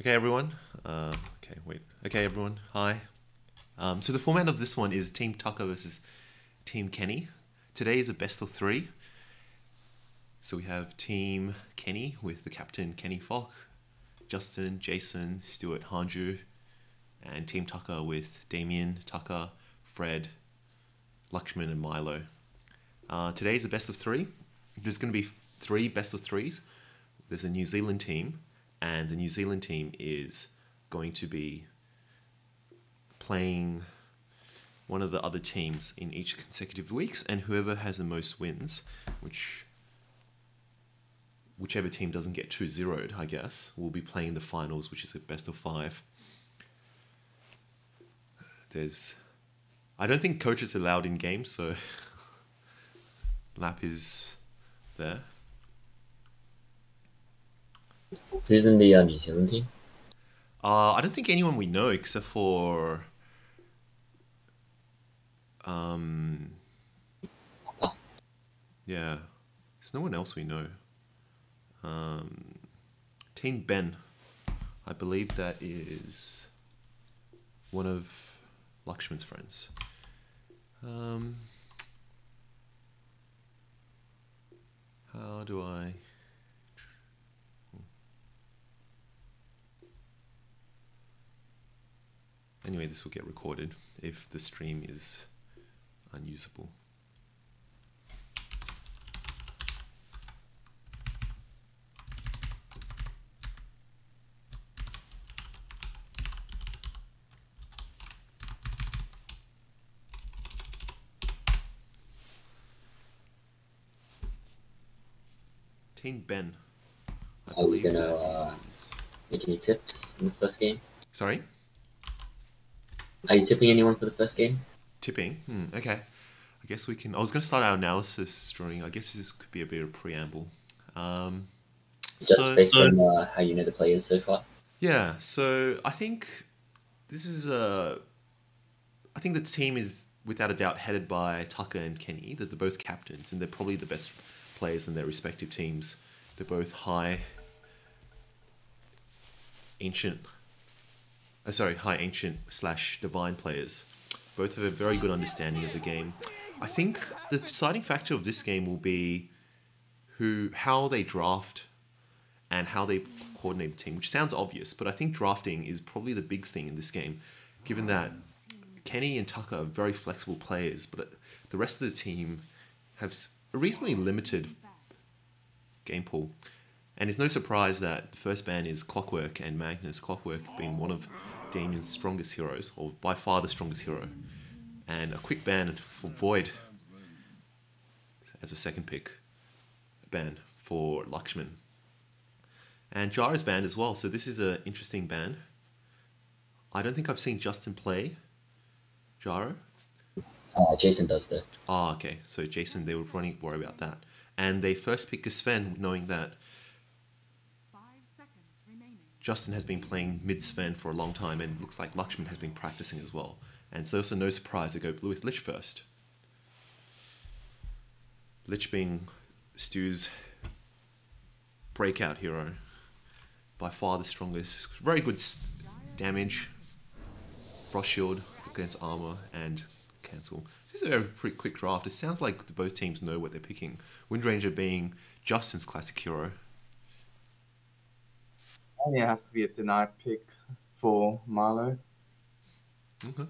Okay, everyone. Okay, everyone. Hi. So the format of this one is Team Taka versus Team Kenny. Today is a best of three. So we have Team Kenny with the captain Kenny Falk, Justin, Jason, Stuart, Hanju, and Team Taka with Damien, Taka, Fred, Lakshman, and Milo. Today is a best of three. There's going to be three best of threes. There's a New Zealand team, and the New Zealand team is going to be playing one of the other teams in each consecutive weeks, and whoever has the most wins, whichever team doesn't get 2-0'd, I guess, will be playing the finals, which is a best of five. I don't think coach is allowed in games, so Lap is there. Who's in the New Zealand team? I don't think anyone we know except for yeah, there's no one else we know. Team Ben, I believe that is one of Lakshman's friends. How do I... Anyway, this will get recorded if the stream is unusable. Team Ben. Are we gonna make any tips in the first game? Sorry? Are you tipping anyone for the first game? Tipping? Okay. I guess we can... I was going to start our analysis drawing. I guess this could be a bit of preamble. Just based on how you know the players so far? Yeah, so I think this is I think the team is without a doubt headed by Taka and Kenny. They're both captains, and they're probably the best players in their respective teams. They're both high ancient / divine players. Both have a very good understanding of the game. I think the deciding factor of this game will be how they draft and how they coordinate the team, which sounds obvious, but I think drafting is probably the big thing in this game, given that Kenny and Taka are very flexible players, but the rest of the team have a reasonably limited game pool. And it's no surprise that the first ban is Clockwork and Magnus, Clockwork being one of Damien's strongest heroes, or by far the strongest hero. And a quick ban for Void as a second pick ban for Lakshman. And Jara's banned as well, so this is an interesting ban. I don't think I've seen Justin play Jara. Jason does though. Ah, okay. So Jason, they were running worry about that. And they first pick a Sven, knowing that Justin has been playing mid Sven for a long time, and looks like Lakshman has been practicing as well. And so also no surprise they go blue with Lich first. Lich being Stu's breakout hero. By far the strongest. Very good damage. Frost shield against armor and cancel. This is a very pretty quick draft. It sounds like both teams know what they're picking. Windranger being Justin's classic hero. I think it has to be a denied pick for Milo. Okay.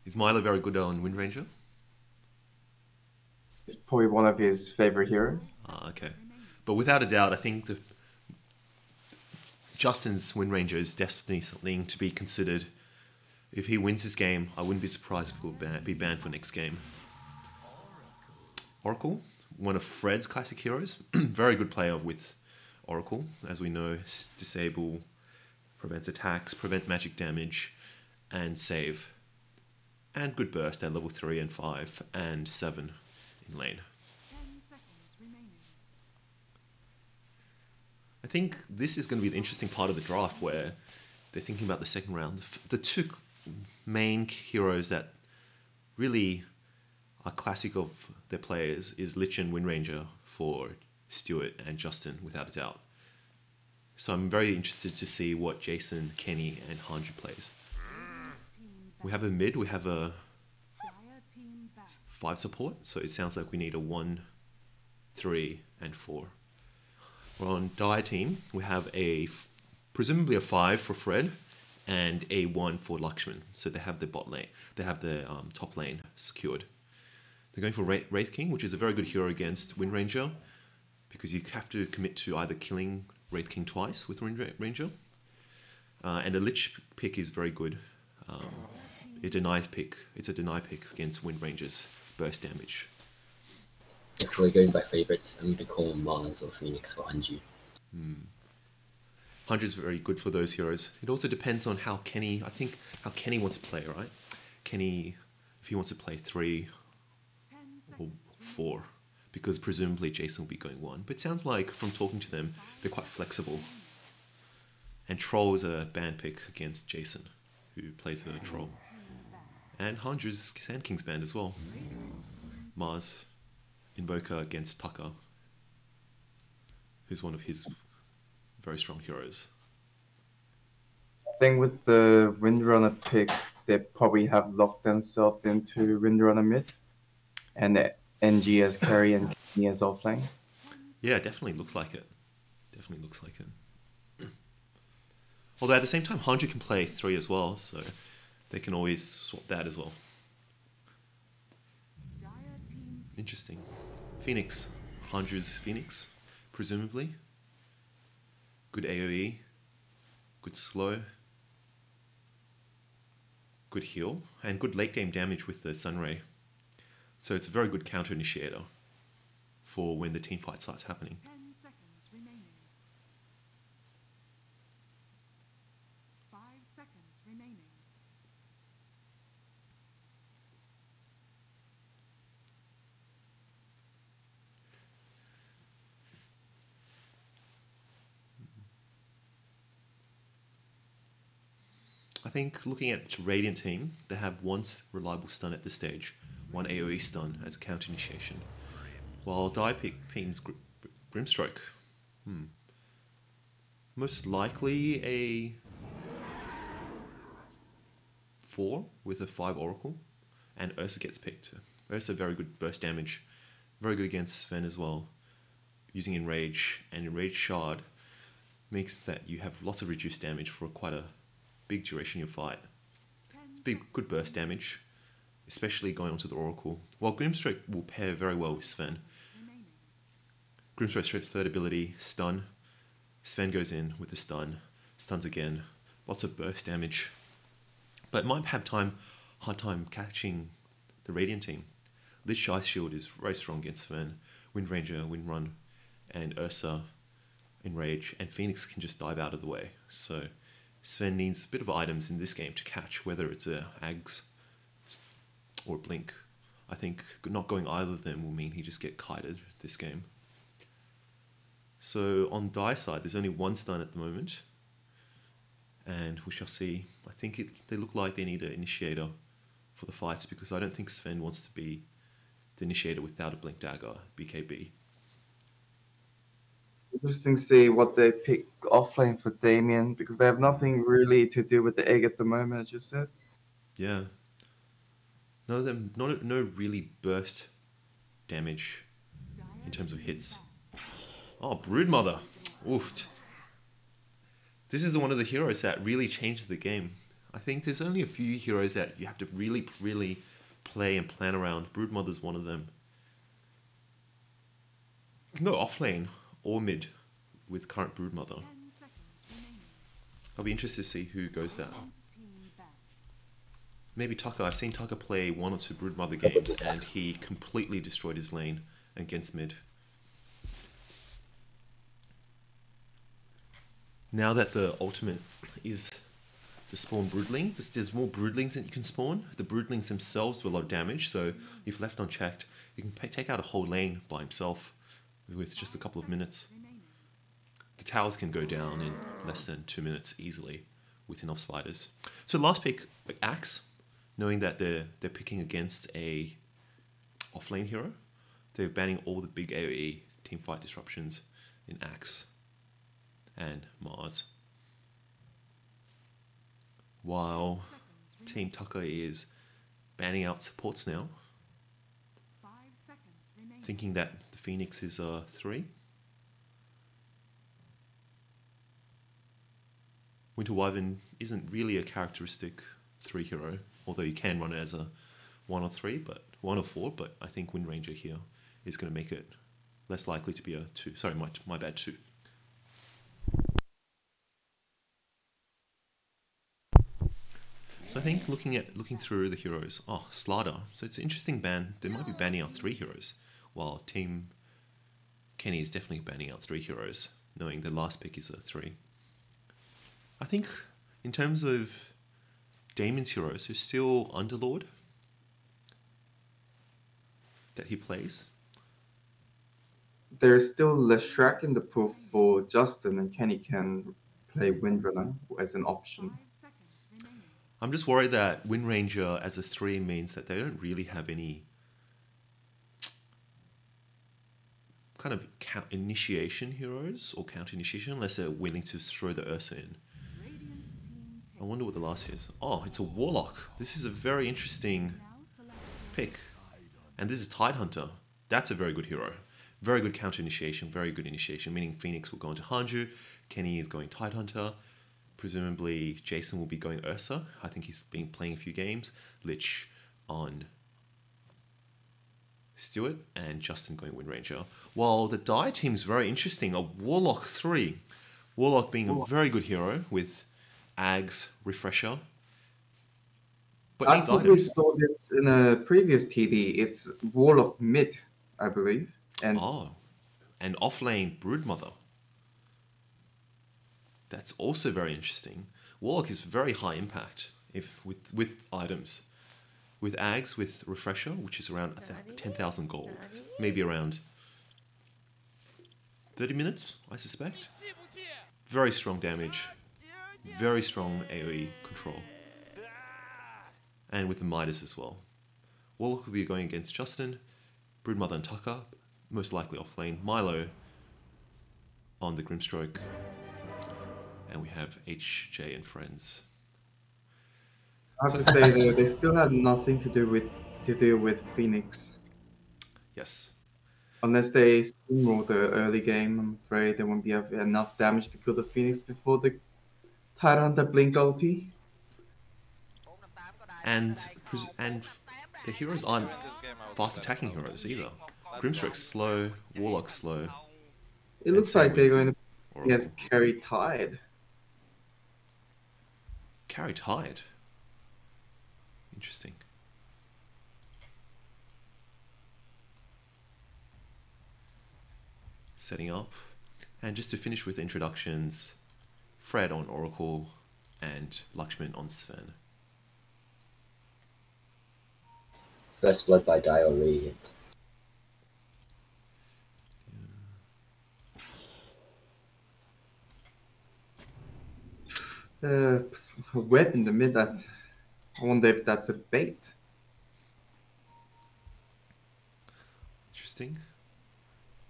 Is Milo very good on Windranger? It's probably one of his favorite heroes. Ah, okay. But without a doubt, I think Justin's Windranger is definitely something to be considered. If he wins this game, I wouldn't be surprised if he'll be banned for next game. Oracle, one of Fred's classic heroes. Very good player with Oracle. As we know, disable, prevents attacks, prevent magic damage, and save. And good burst at level 3 and 5 and 7 in lane. I think this is going to be the interesting part of the draft where they're thinking about the second round. The two main heroes that really are classic of their players is Lich and Windranger for Stuart and Justin, without a doubt. So I'm very interested to see what Jason, Kenny, and Hanju plays. We have a mid, we have a 5 support, so it sounds like we need a 1, 3, and 4. We're on Dire team, we have presumably a 5 for Fred, and a 1 for Lakshman. So they have the bot lane, they have the top lane secured. They're going for Wraith King, which is a very good hero against Wind Ranger, because you have to commit to either killing Wraith King twice with Wind Ranger. And the Lich pick is very good. It's a deny pick against Wind Ranger's burst damage. If we're going by favorites, I'm going to call Mars or Phoenix for Hanju. 100 is very good for those heroes. It also depends on how Kenny wants to play, right? Kenny, if he wants to play 3 or 4, because presumably Jason will be going 1. But it sounds like from talking to them, they're quite flexible. And Troll is a band pick against Jason, who plays a Troll. And Hanju's Sand King's band as well. Mars, Invoker against Taka, who's one of his very strong heroes. I think with the Windrunner pick, they probably have locked themselves into Windrunner mid, and the NG as carry and Kenny as offlane. Yeah, definitely looks like it. Definitely looks like it. Although at the same time, Hanju can play 3 as well, so they can always swap that as well. Interesting. Phoenix. Hanju's Phoenix, presumably. Good AoE. Good slow. Good heal. And good late game damage with the Sunray. So it's a very good counter initiator for when the team fight starts happening. 10 seconds remaining. 5 seconds remaining. I think looking at the Radiant team, they have one reliable stun at this stage, 1 AoE stun as a counter initiation. While Dire team's Grimstroke. Most likely a 4 with a 5 Oracle, and Ursa gets picked. Ursa very good burst damage, very good against Sven as well, using Enrage, and Enrage Shard makes that you have lots of reduced damage for quite a big duration of your fight. It's big, good burst damage, especially going onto the Oracle. While Grimstroke will pair very well with Sven. Grimstroke's third ability, stun. Sven goes in with the stun, stuns again, lots of burst damage. But might have hard time catching the Radiant team. Lich Ice Shield is very strong against Sven. Wind Ranger, Wind Run, and Ursa, Enrage, and Phoenix can just dive out of the way. So Sven needs a bit of items in this game to catch, whether it's a Ags or a Blink. I think not going either of them will mean he just get kited this game. So on Dire side, there's only 1 stun at the moment, and we shall see. I think they look like they need an initiator for the fights, because I don't think Sven wants to be the initiator without a Blink Dagger, BKB. Interesting to see what they pick offlane for Damien, because they have nothing really to do with the egg at the moment, as you said. Yeah. No really burst damage in terms of hits. Oh, Broodmother. Oofed. This is one of the heroes that really changes the game. I think there's only a few heroes that you have to really, really play and plan around. Broodmother's one of them. You can go offlane or mid with current Broodmother. I'll be interested to see who goes there. Maybe Taka. I've seen Taka play 1 or 2 Broodmother games, and he completely destroyed his lane against mid. Now that the ultimate is to spawn Broodling, there's more Broodlings that you can spawn. The Broodlings themselves do a lot of damage, so if left unchecked, you can take out a whole lane by himself with just a couple of minutes. The towers can go down in less than 2 minutes easily with enough spiders. So last pick, Axe, knowing that they're picking against a offlane hero, they're banning all the big AoE teamfight disruptions in Axe. and Mars. While Team Taka is banning out supports now, 5 seconds remaining. thinking that the Phoenix is a 3. Winter Wyvern isn't really a characteristic 3 hero, although you can run it as a 1 or 3, but 1 or 4. But I think Wind Ranger here is going to make it less likely to be a 2. Sorry, my bad, 2. So I think looking through the heroes, Slaughter. So it's an interesting ban. They might be banning out 3 heroes, while Team Kenny is definitely banning out 3 heroes, knowing the last pick is a 3. I think in terms of Damon's heroes, who's still Underlord that he plays. There's still Leshrac in the pool for Justin, and Kenny can play Windrunner as an option. 5 seconds remaining. I'm just worried that Wind Ranger as a 3 means that they don't really have any kind of initiation heroes or counter initiation unless they're willing to throw the Ursa in. Radiant team I wonder what the last is. Oh, it's a Warlock. This is a very interesting now select pick. And this is Tidehunter. That's a very good hero. Very good counter initiation, very good initiation, meaning Phoenix will go into Hanju, Kenny is going Tidehunter, presumably Jason will be going Ursa. I think he's been playing a few games. Lich on Stewart, and Justin going Wind Ranger. While the Dire team is very interesting, a Warlock 3. Warlock being a very good hero with Ags, Refresher. But I needs thought we items. saw this in a previous TD. It's Warlock mid, I believe. And And off-lane Broodmother. That's also very interesting. Warlock is very high impact if with items. With Ags, with Refresher, which is around 10,000 gold. Maybe around 30 minutes, I suspect. Very strong damage. Very strong AoE control. And with the Midas as well. Warlock will be going against Justin, Broodmother and Taka, most likely off lane. Milo on the Grimstroke. And we have HJ and friends. I have to say though, they still have nothing to do with Phoenix. Yes. Unless they steamroll the early game, I'm afraid they won't be have enough damage to kill the Phoenix before the Tidehunter blink ulti. And the heroes aren't fast attacking heroes either. Grimstroke's slow, Warlock's slow. It looks same like they're with going to be as carry Tide. Carry Tide. Interesting. Setting up. And just to finish with introductions, Fred on Oracle and Lakshman on Sven. First blood by Dire Radiant. Web in the mid, I wonder if that's a bait. Interesting.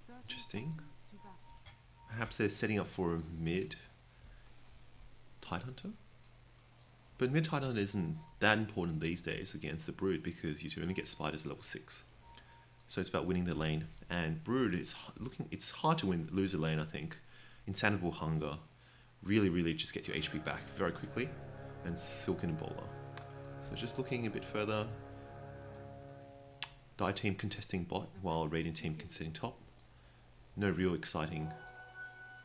30 Interesting. seconds to battle. Perhaps they're setting up for a mid Tidehunter? But mid Tidehunter isn't that important these days against the Brood because you only get spiders at level 6. So it's about winning the lane. And Brood is it's hard to lose a lane, I think. Insatiable Hunger really just get your HP back very quickly. And Silken Bowler. So just looking a bit further. Die team contesting bot while Radiant team contesting top. No real exciting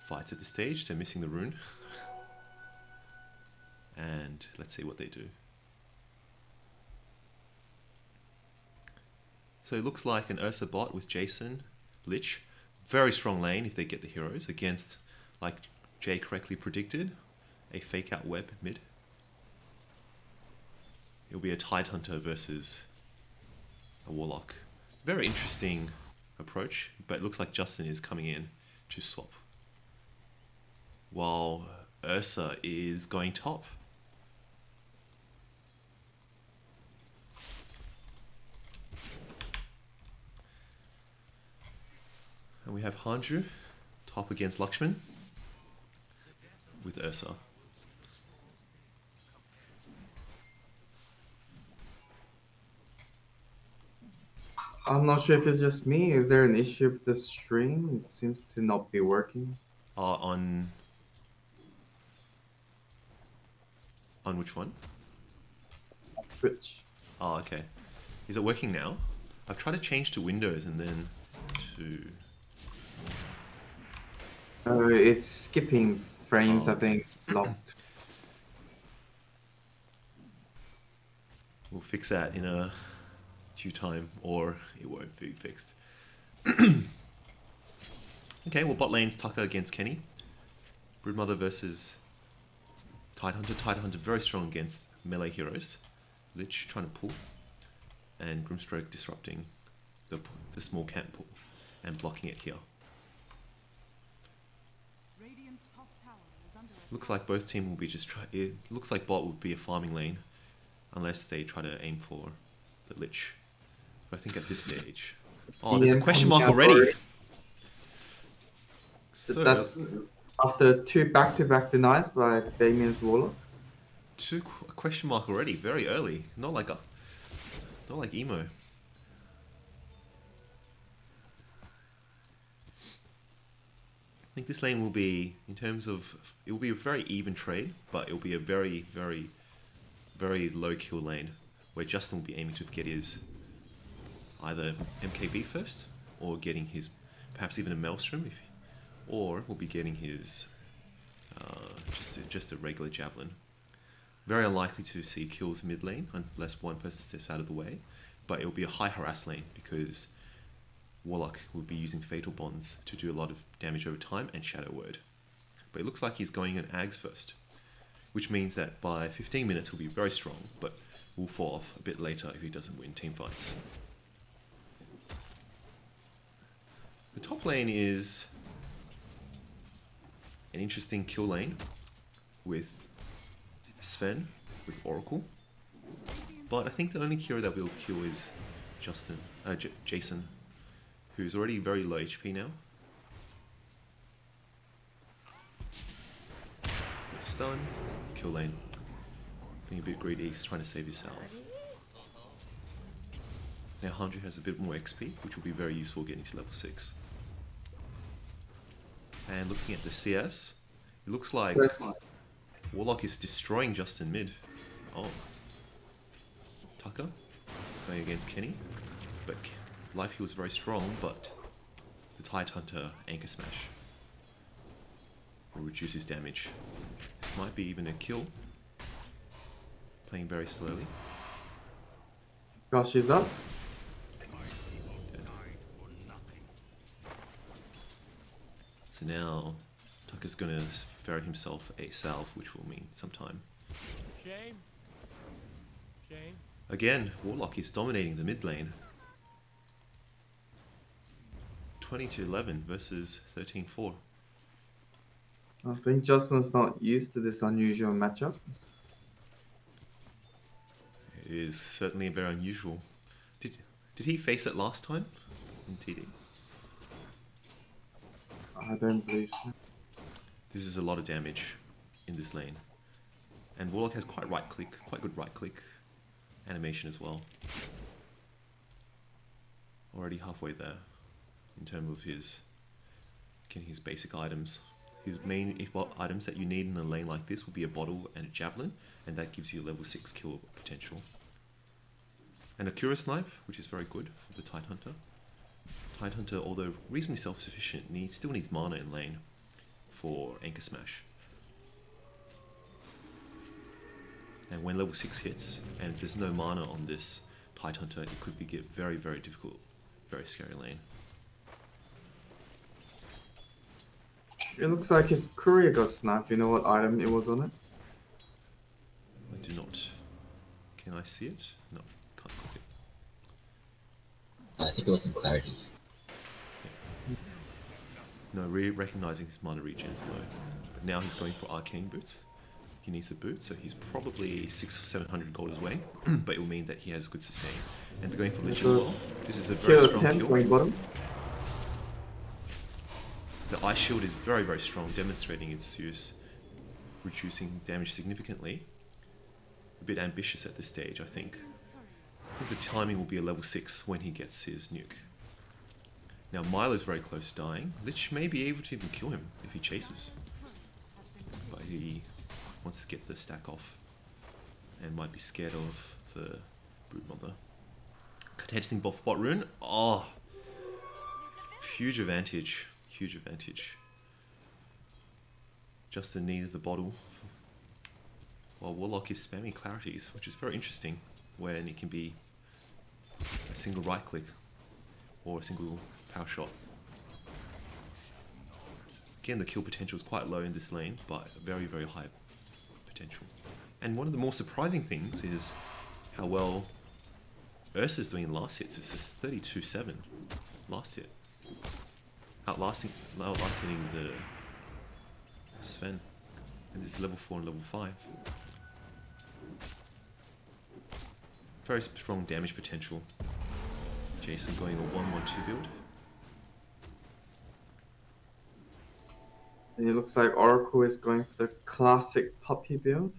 fights at this stage. They're missing the rune. And let's see what they do. So it looks like an Ursa bot with Jason, Lich. Very strong lane if they get the heroes against, like Jay correctly predicted, a fake out web mid. It'll be a Tidehunter versus a Warlock. Very interesting approach, but it looks like Justin is coming in to swap. While Ursa is going top. And we have Hanju top against Lakshman. with Ursa. I'm not sure if it's just me. Is there an issue with the stream? It seems to not be working. On which one? Twitch. Oh, okay. Is it working now? I've tried to change to Windows and then to... It's skipping frames. Oh, I think it's locked. We'll fix that in a due time, or it won't be fixed. Okay, well, bot lane's Taka against Kenny. Broodmother versus Tidehunter. Tidehunter very strong against melee heroes. Lich trying to pull. And Grimstroke disrupting the small camp pull and blocking it here. Radiant's top tower is under attack. Looks like both team will be just try. It looks like bot would be a farming lane, unless they try to aim for the Lich. But I think at this stage, oh, there's a question mark already. So That's after 2 back-to-back denies by Damien's Warlock. a question mark already, very early. Not like emo. I think this lane will be, in terms of, it will be a very even trade, but it will be a very, very, very low kill lane, where Justin will be aiming to get his either MKB first, or getting his, perhaps even a Maelstrom, or will be getting his just a regular Javelin. Very unlikely to see kills mid lane unless one person steps out of the way, but it will be a high harass lane because Warlock will be using Fatal Bonds to do a lot of damage over time and Shadow Word. But it looks like he's going in Ags first, which means that by 15 minutes he'll be very strong, but will fall off a bit later if he doesn't win team fights. The top lane is an interesting kill lane with Sven, with Oracle. But I think the only hero that will kill is Jason, who's already very low HP now. Stun, kill lane. Being a bit greedy, he's trying to save himself. Now Hanju has a bit more XP, which will be very useful getting to level 6. And looking at the CS, it looks like Warlock is destroying Justin mid. Oh. Taka going against Kenny. But Life Heal was very strong, but the Tidehunter Anchor Smash will reduce his damage. This might be even a kill. Playing very slowly. Gosh, is up. So now Tucker's going to ferret himself a salve, which will mean some time. Shame. Shame. Again, Warlock is dominating the mid lane. 20-11 versus 13-4. I think Justin's not used to this unusual matchup. It is certainly very unusual. Did he face it last time in TD? I don't believe so. This is a lot of damage in this lane. And Warlock has quite good right click animation as well. Already halfway there in terms of getting his basic items. His main items that you need in a lane like this will be a bottle and a javelin, and that gives you a level 6 kill potential. And a Cura Snipe, which is very good for the Tidehunter. Tidehunter, although reasonably self-sufficient, still needs mana in lane for Anchor Smash. And when level 6 hits, and there's no mana on this Tidehunter, it could get very, very difficult, very scary lane. It looks like his courier got sniped. You know what item it was on it? I do not. Can I see it? No, can't click it. I think it was in clarity. No, recognizing his mana regen is low. But now he's going for arcane boots. He needs a boot, so he's probably 600 or 700 gold away. But it will mean that he has good sustain. And they're going for Lich as well. This is a very strong kill. Going bottom. The Ice Shield is very, very strong, demonstrating its use. reducing damage significantly. A bit ambitious at this stage, I think. I think the timing will be a level 6 when he gets his nuke. Now Milo's very close to dying. Lich may be able to even kill him if he chases. But he wants to get the stack off. And might be scared of the Brute Mother. Contesting bot rune. Oh! Huge advantage. Huge advantage. Just in need of the bottle. While Warlock is spamming clarities, which is very interesting. When it can be a single right click. Or a single power shot. Again, the kill potential is quite low in this lane, but very, very high potential. And one of the more surprising things is how well Ursa's doing in last hits. It's just 32-7 last hit. Outlasting the Sven. And this is level 4 and level 5. Very strong damage potential. Jason going a 1-1-2 build. And it looks like Oracle is going for the classic puppy build.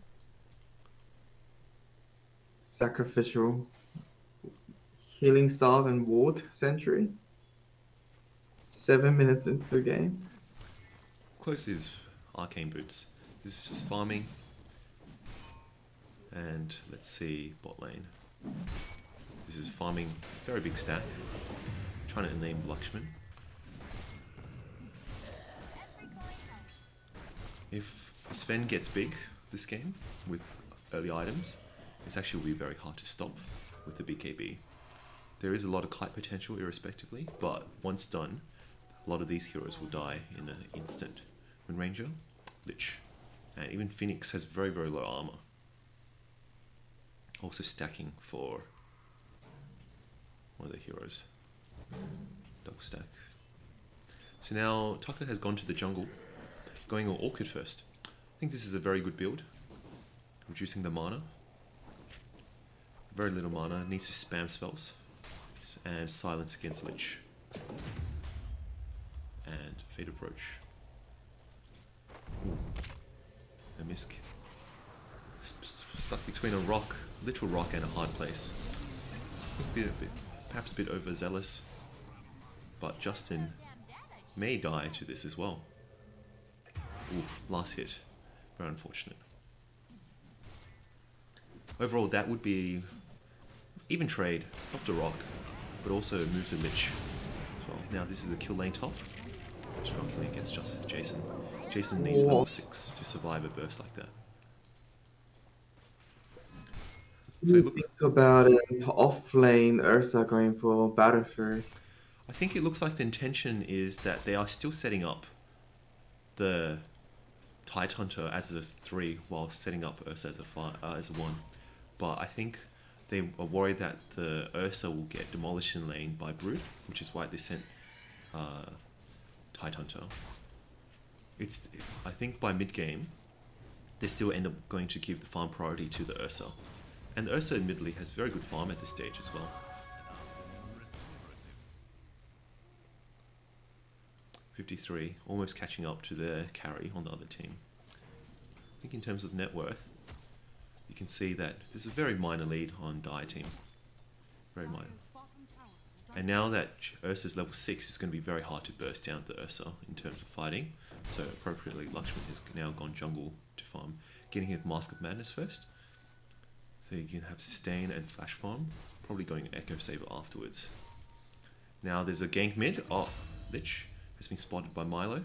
Sacrificial healing salve and ward sentry. 7 minutes into the game. Close is arcane boots. This is just farming. And let's see bot lane. This is farming very big stack. Trying to name Lakshman. If Sven gets big this game with early items, it's actually will be very hard to stop with the BKB. There is a lot of kite potential irrespectively, but once done, a lot of these heroes will die in an instant. Wind Ranger, Lich, and even Phoenix has very, very low armor. Also stacking for one of the heroes. Double stack. So now Taka has gone to the jungle, going all Orchid first. I think this is a very good build. Reducing the mana. Very little mana, needs to spam spells. And silence against Lich. And Fade Approach. Ooh. A misc. Stuck between a rock, literal rock, and a hard place. Perhaps a bit overzealous. But Justin may die to this as well. Oof, last hit. Very unfortunate. Overall, that would be even trade. Drop the rock, but also move the Lich as well. Now this is the kill lane top. Strong killing against Jason. Jason needs level 6 to survive a burst like that. So it looks, think about it, off lane Ursa going for Battle Fury. I think it looks like the intention is that they are still setting up the Tide Hunter as a 3 while setting up Ursa as a 1. But I think they are worried that the Ursa will get demolished in lane by Brute, which is why they sent Tide Hunter. I think by mid game, they still end up going to give the farm priority to the Ursa. And the Ursa admittedly has very good farm at this stage as well. 53, almost catching up to their carry on the other team. I think in terms of net worth, you can see that there's a very minor lead on Dai team. Very minor. And now that Ursa's level 6, it's going to be very hard to burst down the Ursa in terms of fighting. So appropriately, Lakshman has now gone jungle to farm, getting him Mask of Madness first. So you can have Sustain and Flash farm, probably going Echo Saber afterwards. Now there's a gank mid. Oh, Lich has been spotted by Milo.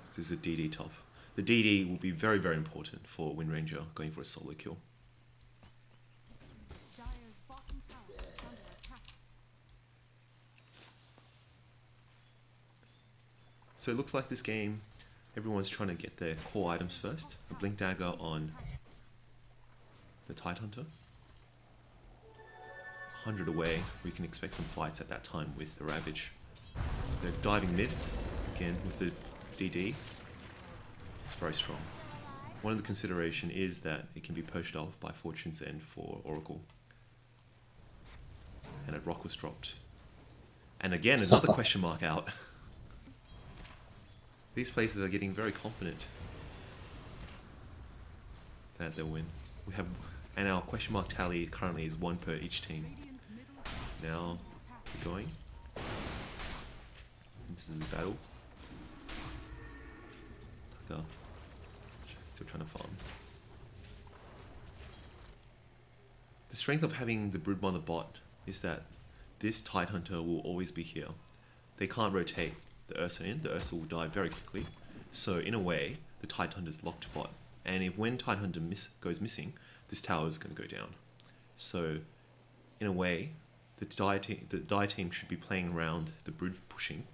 This is a DD top. The DD will be very, very important for Wind Ranger going for a solo kill. Dire's bottom tower is under attack. So it looks like this game, everyone's trying to get their core items first. A Blink Dagger on the Tide Hunter. 100 away, we can expect some fights at that time with the Ravage. They're diving mid, again with the DD. It's very strong. One of the consideration is that it can be poached off by Fortune's End for Oracle. And a rock was dropped. And again, another question mark out. These places are getting very confident that they'll win. We have, and our question mark tally currently is 1 per each team. Now, we're going. This is the battle. Taka, still trying to farm. The strength of having the Broodmother bot is that this Tidehunter will always be here. They can't rotate the Ursa in. The Ursa will die very quickly. So in a way, the Tidehunter is locked to bot. And if when Tidehunter goes missing, this tower is going to go down. So in a way, the Dire team should be playing around the Brood pushing,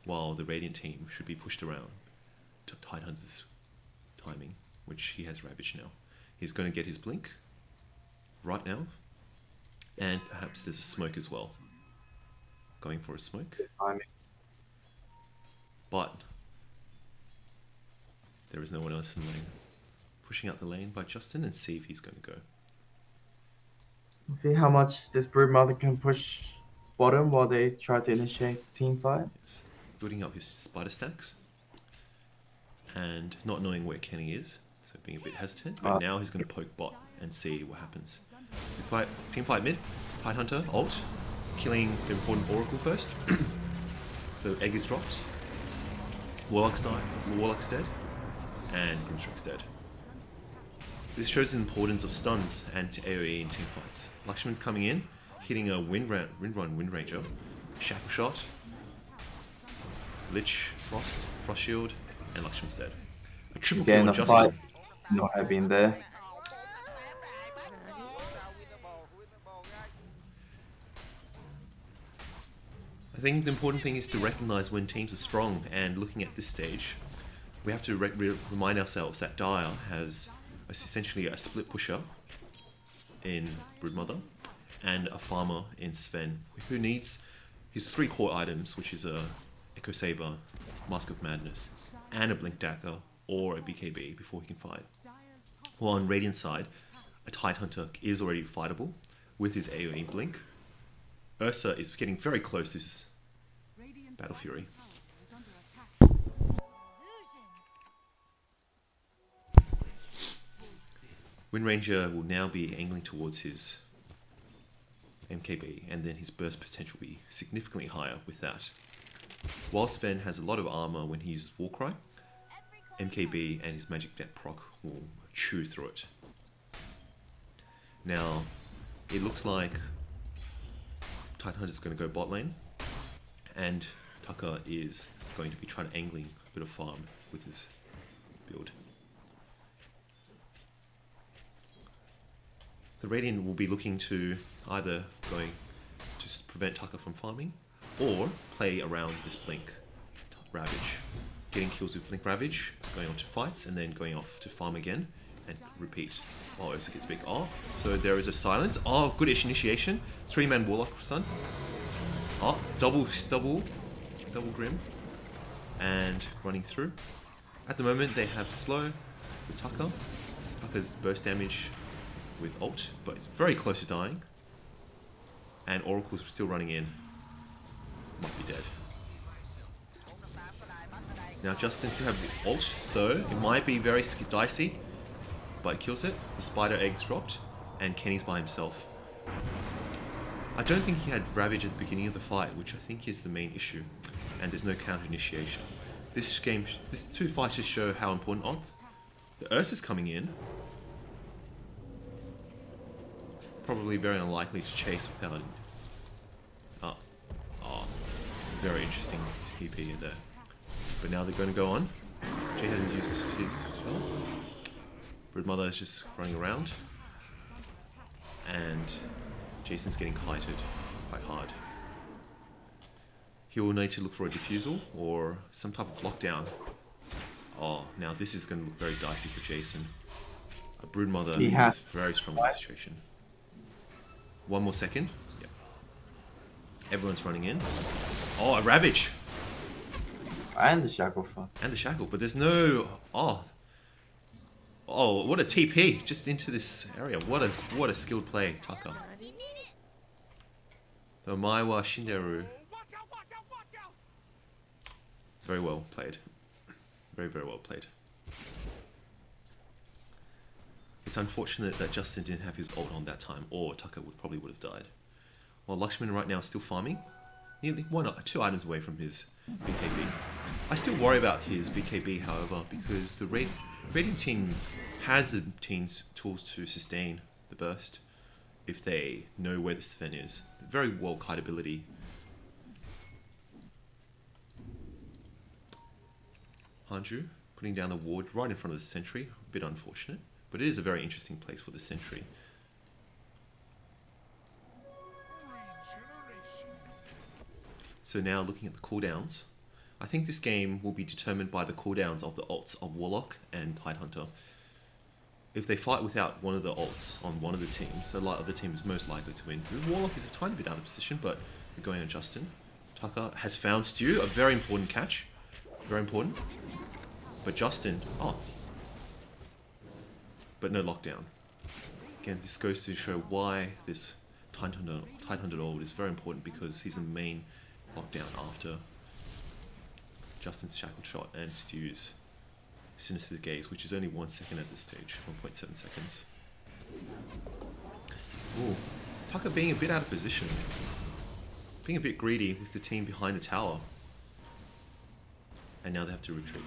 while the Radiant team should be pushed around to Tidehunter's timing, which he has Ravage now. He's going to get his blink right now, and perhaps there's a smoke as well. Going for a smoke. But there is no one else in the lane. Pushing out the lane by Justin and see if he's going to go. See how much this Broodmother can push bottom while they try to initiate team fight. Yes. Building up his spider stacks and not knowing where Kenny is, so being a bit hesitant. But now he's going to poke bot and see what happens. Team fight mid. Tidehunter ult, killing the important Oracle first. The egg is dropped. Warlock's dead, and Grimstroke's dead. This shows the importance of stuns and AoE in team fights. Lakshman's coming in, hitting a Wind Ranger, Shackle Shot, Lich, Frost Shield, and Lakshman's dead. A triple kill on Justin. Not having there. I think the important thing is to recognize when teams are strong, and looking at this stage, we have to remind ourselves that Dire has essentially a split pusher in Broodmother and a farmer in Sven, who needs his 3 core items, which is a Echo Saber, Mask of Madness, and a Blink Dagger or a BKB before he can fight. While on Radiant side, a Tidehunter is already fightable with his AoE Blink. Ursa is getting very close to his Battle Fury. Wind Ranger will now be angling towards his MKB, and then his burst potential will be significantly higher with that. While Sven has a lot of armor when he uses Warcry, MKB and his magic net proc will chew through it. Now, it looks like Tidehunter's going to go bot lane, and Taka is going to be trying to angling a bit of farm with his build. The Radiant will be looking to either going to prevent Taka from farming, or play around this Blink Ravage. Getting kills with Blink Ravage, going on to fights, and then going off to farm again, and repeat. Oh, Ursa gets big. Oh, so there is a silence. Oh, good initiation. 3-man Warlock stun. Oh, double Grim. And running through. At the moment, they have slow with Taka. Taka's burst damage with ult, but it's very close to dying. And Oracle's still running in. Might be dead. Now Justin still have the ult, so it might be very dicey, but he kills it. The spider egg's dropped, and Kenny's by himself. I don't think he had Ravage at the beginning of the fight, which I think is the main issue, and there's no counter initiation. This 2 fights just show how important the Ursa's coming in. Probably very unlikely to chase without. Very interesting TP in there. But now they're going to go on. Jay hasn't used his spell. Broodmother is just running around. And Jason's getting kited quite hard. He will need to look for a defusal or some type of lockdown. Oh, now this is going to look very dicey for Jason. A Broodmother is very strong in this situation. 1 more second. Yep. Everyone's running in. Oh, a Ravage! And the Shackle. And the Shackle, but there's no... Oh, what a TP! Just into this area. What a skilled play, Taka. The Maiwa Shinderu Very well played. Very, very well played. It's unfortunate that Justin didn't have his ult on that time, or Taka probably would have died. While Lakshman right now is still farming, nearly 2 items away from his BKB. I still worry about his BKB, however, because the raiding team has the team's tools to sustain the burst if they know where the Sven is. Very well kite ability. Hanju putting down the ward right in front of the sentry. A bit unfortunate, but it is a very interesting place for the sentry. So now looking at the cooldowns, I think this game will be determined by the cooldowns of the ults of Warlock and Tidehunter. If they fight without one of the ults on one of the teams, the other team is most likely to win. The Warlock is a tiny bit out of position, but we're going on Justin. Taka has found Stu, a very important catch. Very important. But Justin, but no lockdown. Again, this goes to show why this Tidehunter ult is very important, because he's the main lockdown after Justin's shackled shot and Stu's sinister gaze, which is only 1 second at this stage, 1.7 seconds. Ooh, Taka being a bit out of position, being a bit greedy with the team behind the tower, and now they have to retreat.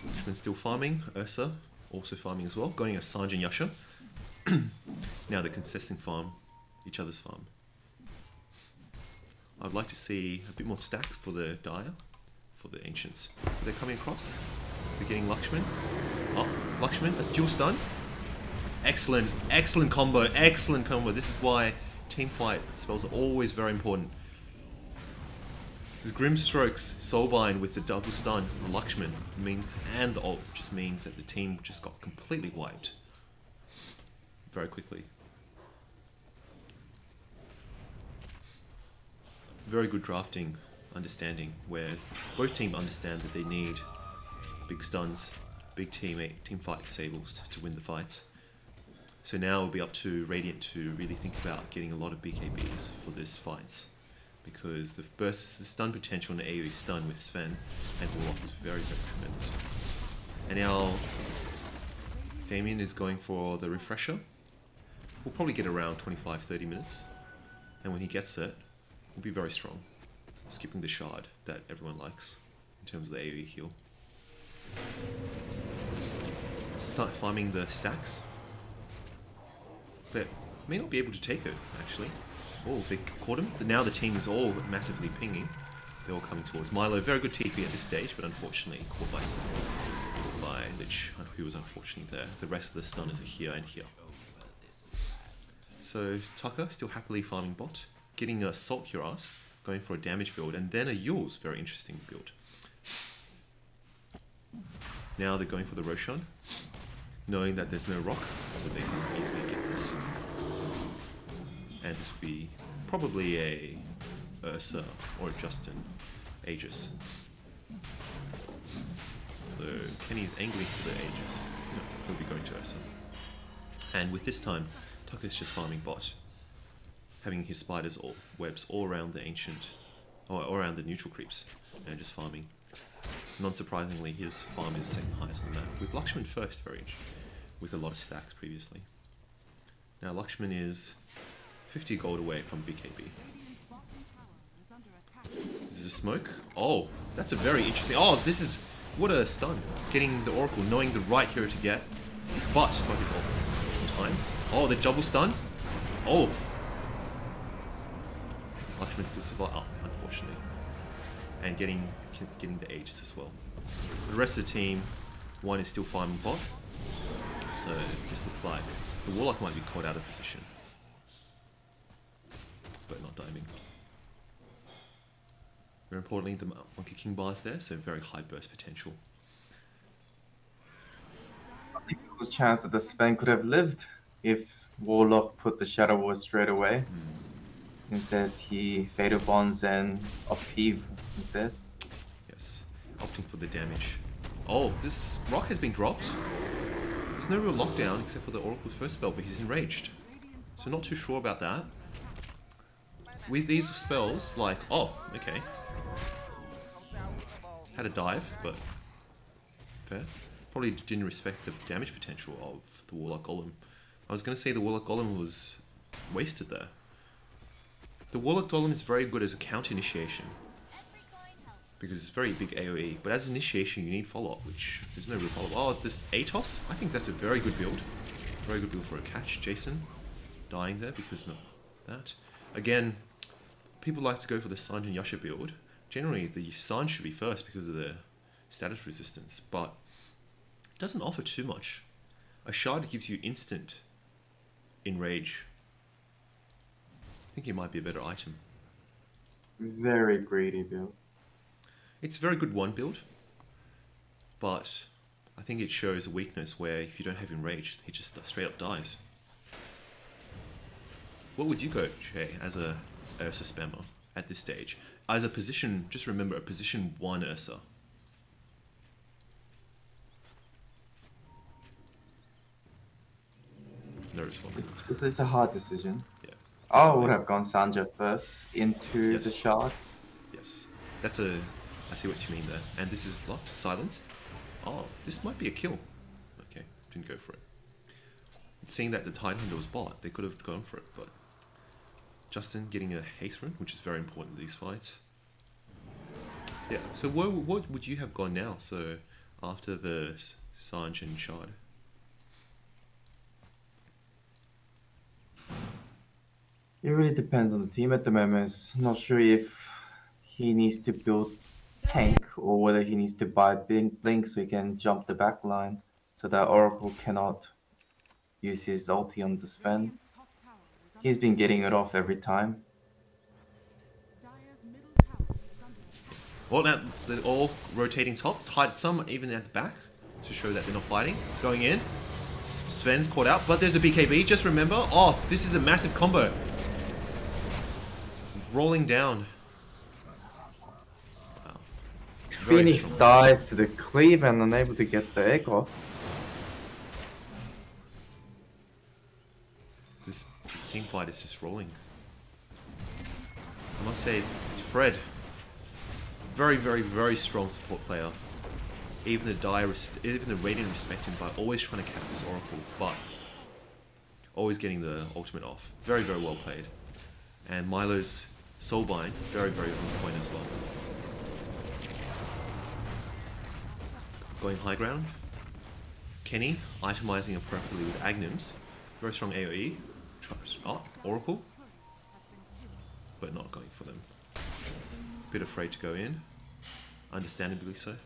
Richmond still farming, Ursa also farming as well, going as Sanj and Yasha. Now they're contesting farm, each other's farm. I'd like to see a bit more stacks for the Dire, for the Ancients. They're coming across. We're getting Lakshman. Oh, Lakshman, a dual stun. Excellent, excellent combo, excellent combo. This is why team fight spells are always very important. The Grimstrokes Soulbind with the double stun on Lakshman means, and the ult just means that the team just got completely wiped very quickly. Very good drafting, understanding, where both teams understand that they need big stuns, big team fight disables to win the fights. So now it'll be up to Radiant to really think about getting a lot of BKBs for this fights, because the stun potential in the AoE stun with Sven and Warlock is very, very tremendous. And now Damien is going for the refresher. We'll probably get around 25-30 minutes, and when he gets it, will be very strong, skipping the shard that everyone likes in terms of the AoE heal. Start farming the stacks, but may not be able to take it actually. Oh, they caught him. Now the team is all massively pinging. They're all coming towards Milo. Very good TP at this stage, but unfortunately caught by Lich, who was unfortunately there. The rest of the stunners are here and here. So Taka still happily farming bot, getting a Salt Cuirass, going for a damage build, and then a Yule's very interesting build. Now they're going for the Roshan, knowing that there's no rock, so they can easily get this. And this will be probably a Ursa or a Justin Aegis. So Kenny's angling for the Aegis. No, he'll be going to Ursa. And with this time, Taka's just farming bot, having his spiders or webs all around the ancient, or all around the neutral creeps, and just farming. Non-surprisingly, his farm is second highest on the map, with Lakshman first, with a lot of stacks previously. Now Lakshman is 50 gold away from BKB. This is a smoke. Oh, that's a very interesting. Oh, this is what a stun! Getting the Oracle, knowing the right hero to get, but got his ult in time. Oh, the double stun. Oh, Lakshman still survived. Oh, unfortunately, and getting the Aegis as well. The rest of the team, one is still farming bot. So this looks like the Warlock might be caught out of position, but not diving. Very importantly, the Monkey King bar is there, so very high burst potential. I think there was a chance that the Sven could have lived if Warlock put the Shadow Ward straight away. Instead, he Fatal Bonds and upheave instead. Yes, opting for the damage. Oh, this rock has been dropped. There's no real lockdown except for the Oracle's first spell, but he's enraged. So not too sure about that. With these spells, like, oh, okay. Had a dive, but fair. Probably didn't respect the damage potential of the Warlock Golem. I was going to say the Warlock Golem was wasted there. The Warlock Golem is very good as a counter initiation, because it's very big AoE, but as initiation you need follow-up, which there's no real follow-up. Oh, this Atos? I think that's a very good build. Very good build for a catch. Jason dying there because no that. Again, people like to go for the Sanj and Yasha build. Generally, the Sanj should be first because of the status resistance, but it doesn't offer too much. A Shard gives you instant enrage. I think it might be a better item. Very greedy build. It's a very good one build, but I think it shows a weakness where if you don't have enrage, he just straight up dies. What would you go, Jay, as a Ursa spammer at this stage? As a position, just remember, a position 1 Ursa. No response. This is a hard decision. Yeah. I would have gone Sanja first into the Yes. shard. Yes. That's a... I see what you mean there. And this is locked, silenced. Oh, this might be a kill. Okay, didn't go for it. Seeing that the Tidehunter was bot, they could have gone for it, but... Justin getting a haste rune, which is very important in these fights. Yeah, so what would you have gone now? So, after the Sanj and Shard? It really depends on the team at the moment. Not sure if he needs to build tank or whether he needs to buy blink so he can jump the back line so that Oracle cannot use his ulti on the Sven. Radiant's top tower is under He's been getting it off every time. Dire's middle tower is under attack. Well, now they're all rotating top. Hide some even at the back to show that they're not fighting. Going in. Sven's caught out, but there's a BKB. Just remember, oh, this is a massive combo. Rolling down. Wow. Very Phoenix strong. dies to the cleave and unable to get the egg off. This team fight is just rolling. I must say, it's Fred. Very, very, very strong support player. Even the Radiant respect him by always trying to cap this Oracle, but always getting the ultimate off. Very, very well played. And Milo's Soulbind, very, very on point as well. Going high ground. Kenny itemizing appropriately with Agnims. Very strong AoE. Oracle. But not going for them. Bit afraid to go in. Understandably so.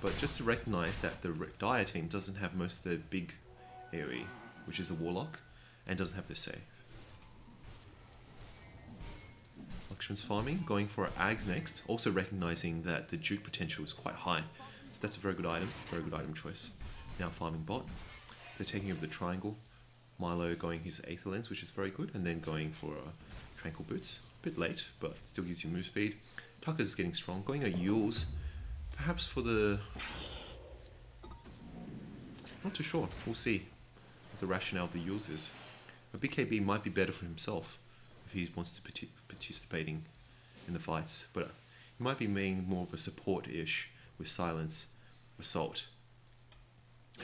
But just to recognize that the Dire team doesn't have most of the big AoE, which is a Warlock, and doesn't have the save. Lakshman's farming, going for Ags next, also recognizing that the Duke potential is quite high. So that's a very good item choice. Now farming bot. They're taking over the triangle. Milo going his Aether Lens, which is very good, and then going for Tranquil Boots. A bit late, but still gives you move speed. Taka's getting strong, going at Yules. Perhaps for the... Not too sure, we'll see what the rationale of the Yules is. But BKB might be better for himself if he wants to participating in the fights, but he might be being more of a support-ish with Silence, Assault,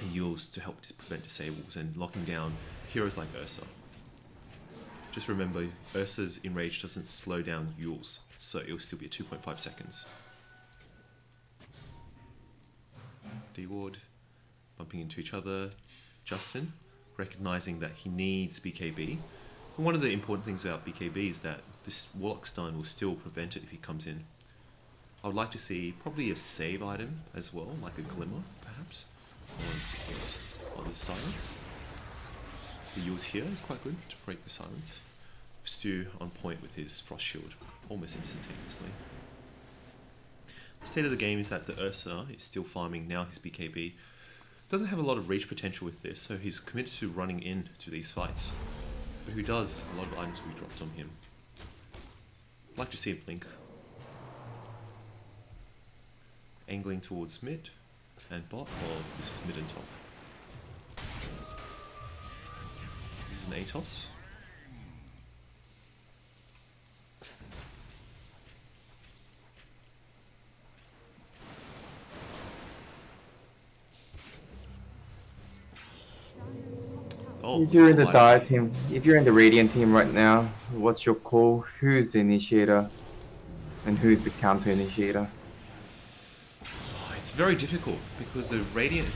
and Yules to help prevent disables and locking down heroes like Ursa. Just remember, Ursa's Enrage doesn't slow down Yules, so it will still be at 2.5 seconds. D-Ward, bumping into each other. Justin, recognizing that he needs BKB. And one of the important things about BKB is that this Warlock stun will still prevent it if he comes in. I would like to see probably a save item as well, like a Glimmer, perhaps. Or the Silence. The use here is quite good to break the Silence. Stu on point with his Frost Shield, almost instantaneously. The state of the game is that the Ursa is still farming now his BKB. Doesn't have a lot of reach potential with this, so he's committed to running into these fights. But who does, a lot of items will be dropped on him. I'd like to see a blink. Angling towards mid and bot, or this is mid and top. This is an Atos. Oh, If you're in the spider. Dire team, if you're in the Radiant team right now, what's your call? Who's the initiator? And who's the counter initiator? It's very difficult because the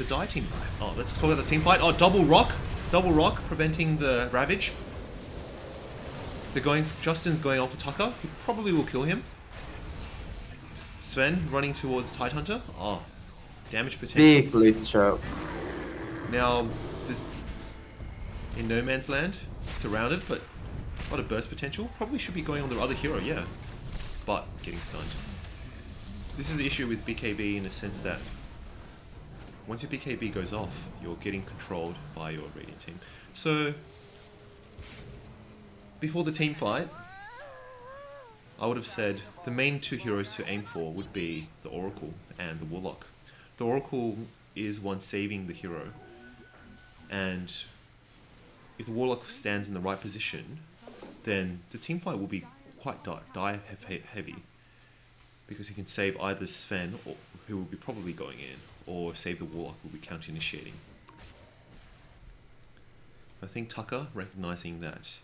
Dire team. Oh, let's talk about the team fight. Oh, double rock, preventing the Ravage. Justin's going on for Taka. He probably will kill him. Sven running towards Tidehunter. Oh, damage potential. Big glitch out. Now, this in no man's land, surrounded, but a lot of burst potential. Probably should be going on the other hero, yeah. But getting stunned. This is the issue with BKB in the sense that once your BKB goes off, you're getting controlled by your Radiant team. So, before the team fight, I would have said the main two heroes to aim for would be the Oracle and the Warlock. The Oracle is one saving the hero, and if the Warlock stands in the right position, then the team fight will be quite die heavy, because he can save either Sven, or, who will be probably going in, or save the Warlock, who will be counter-initiating. I think Taka, recognizing that,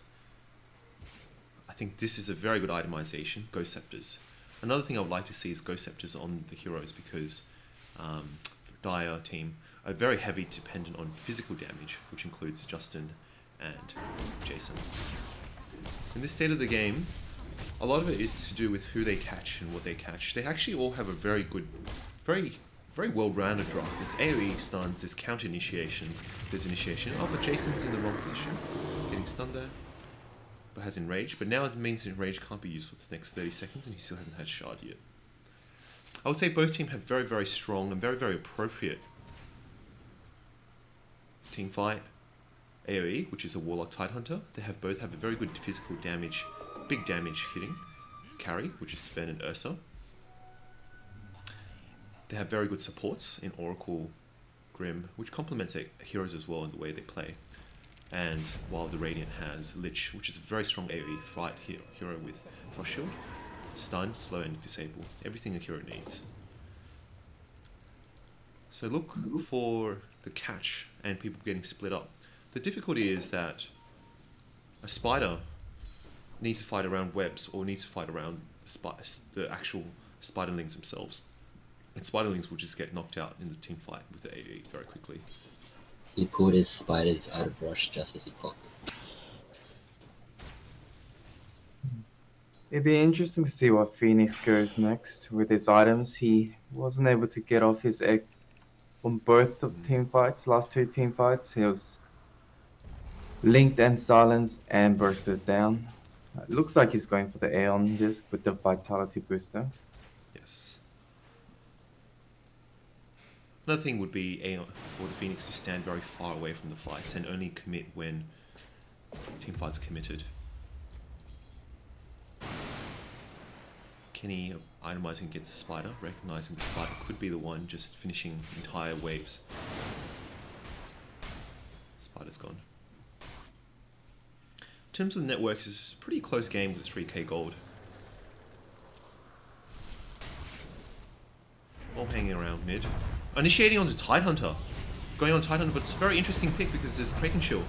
I think this is a very good itemization, Ghost Scepters. Another thing I would like to see is Ghost Scepters on the heroes, because Dire team are very heavy dependent on physical damage, which includes Justin and Jason. In this state of the game, a lot of it is to do with who they catch and what they catch. They actually all have a very good, very well-rounded draft. There's AoE stuns, there's counter initiations, there's initiation. Oh, but Jason's in the wrong position, getting stunned there, but has Enrage. But now it means Enrage can't be used for the next 30 seconds, and he still hasn't had Shard yet. I would say both teams have very strong and very appropriate team fight AoE, which is a Warlock Tidehunter. They both have a very good physical damage, big damage hitting carry, which is Sven and Ursa. They have very good supports in Oracle, Grim, which complements their heroes as well in the way they play. And while the Radiant has Lich, which is a very strong AoE fight hero with Frost Shield, stun, slow, and disable. Everything a hero needs. So look for the catch and people getting split up. The difficulty is that a spider needs to fight around webs, or needs to fight around the actual spiderlings themselves. And spiderlings will just get knocked out in the team fight with the AoE very quickly. He pulled his spiders out of rush just as he popped. It'd be interesting to see what Phoenix goes next with his items. He wasn't able to get off his egg on both of the team fights, last two team fights. He was linked and silenced and bursted down. It looks like he's going for the Aeon disc with the Vitality booster. Yes. Another thing would be for the Phoenix to stand very far away from the fights and only commit when team fights are committed. Kenny itemizing against the spider, recognizing the spider could be the one just finishing entire waves. Spider's gone. In terms of the networks, it's a pretty close game with 3k gold. All hanging around mid. Initiating onto Tidehunter. Going on Tidehunter, but it's a very interesting pick because there's Kraken Shield.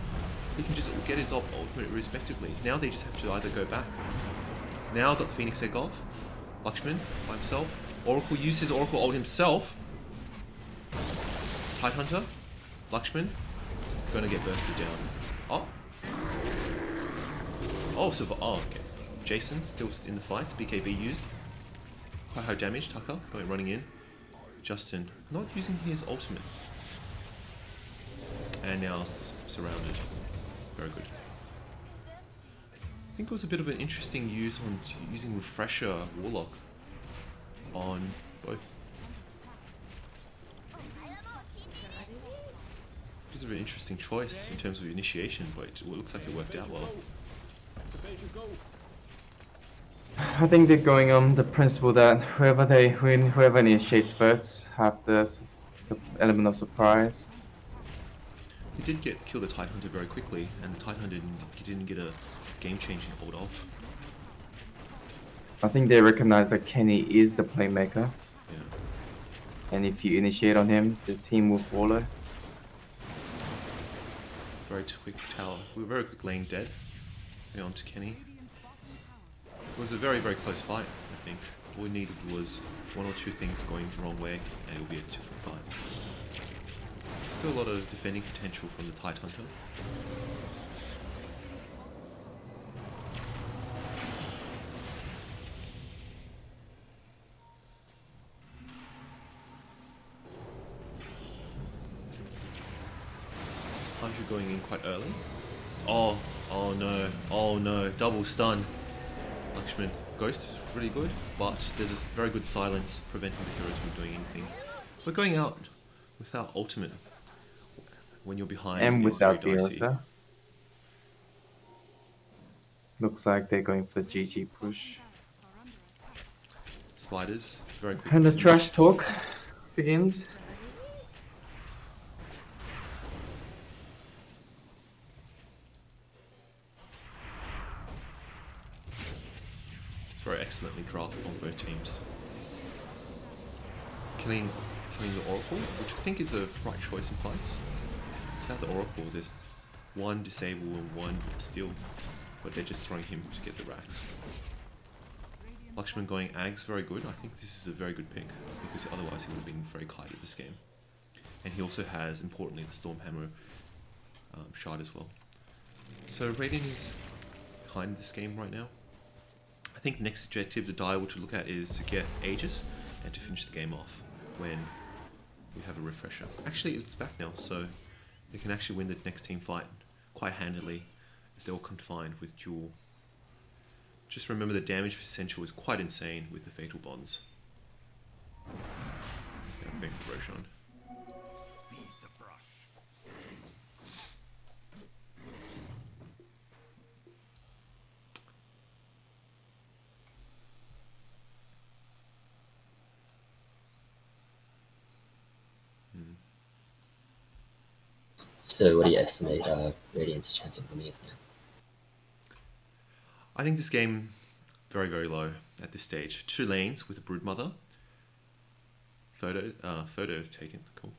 He can just get his ultimate respectively. Now they just have to either go back. Now got the Phoenix Egg off. Lakshman by himself. Oracle used his Oracle ult himself. Tidehunter. Lakshman. Gonna get bursted down. Oh. Oh, so okay. Jason still in the fights. BKB used. Quite high damage. Taka running in. Justin not using his ultimate. And now surrounded. Very good. I think it was a bit of an interesting use on using Refresher Warlock on both. It was a very interesting choice in terms of initiation, but it looks like it worked out well. I think they're going on the principle that whoever initiates first have the element of surprise. He did kill the Tidehunter very quickly, and the Tidehunter didn't get a game-changing hold off. I think they recognize that Kenny is the playmaker, Yeah. and if you initiate on him, the team will follow. Very quick tower. We were very quick lane dead. Going on to Kenny. It was a very, very close fight, I think. All we needed was one or two things going the wrong way, and it will be a different fight. Still a lot of defending potential from the Tidehunter. Hunter going in quite early. Oh no, double stun. Lakshman. Ghost is really good, but there's this very good silence preventing the heroes from doing anything. But going out without ultimate when you're behind And is very without dicey. Bielsa. Looks like they're going for the GG push. Spiders, very quick. And the trash talk begins. It's very excellently drafted on both teams. It's killing the Oracle, which I think is a right choice in fights. Without the Oracle, there's one disable and one steal, but they're just throwing him to get the racks. Lakshman going Ags, very good. I think this is a very good pick, because otherwise he would have been very kited this game. And he also has, importantly, the Stormhammer shard as well. So Radiant is behind this game right now. I think next objective the Dire to look at is to get Aegis and to finish the game off when we have a refresher. Actually, it's back now, so they can actually win the next team fight quite handily if they're all confined with dual. Just remember the damage potential is quite insane with the Fatal Bonds. Okay, I'm going for Roshan. So what do you estimate Radiant's chance of winning is now? I think this game very, very low at this stage. 2 lanes with a Broodmother. Photo is taken. Cool.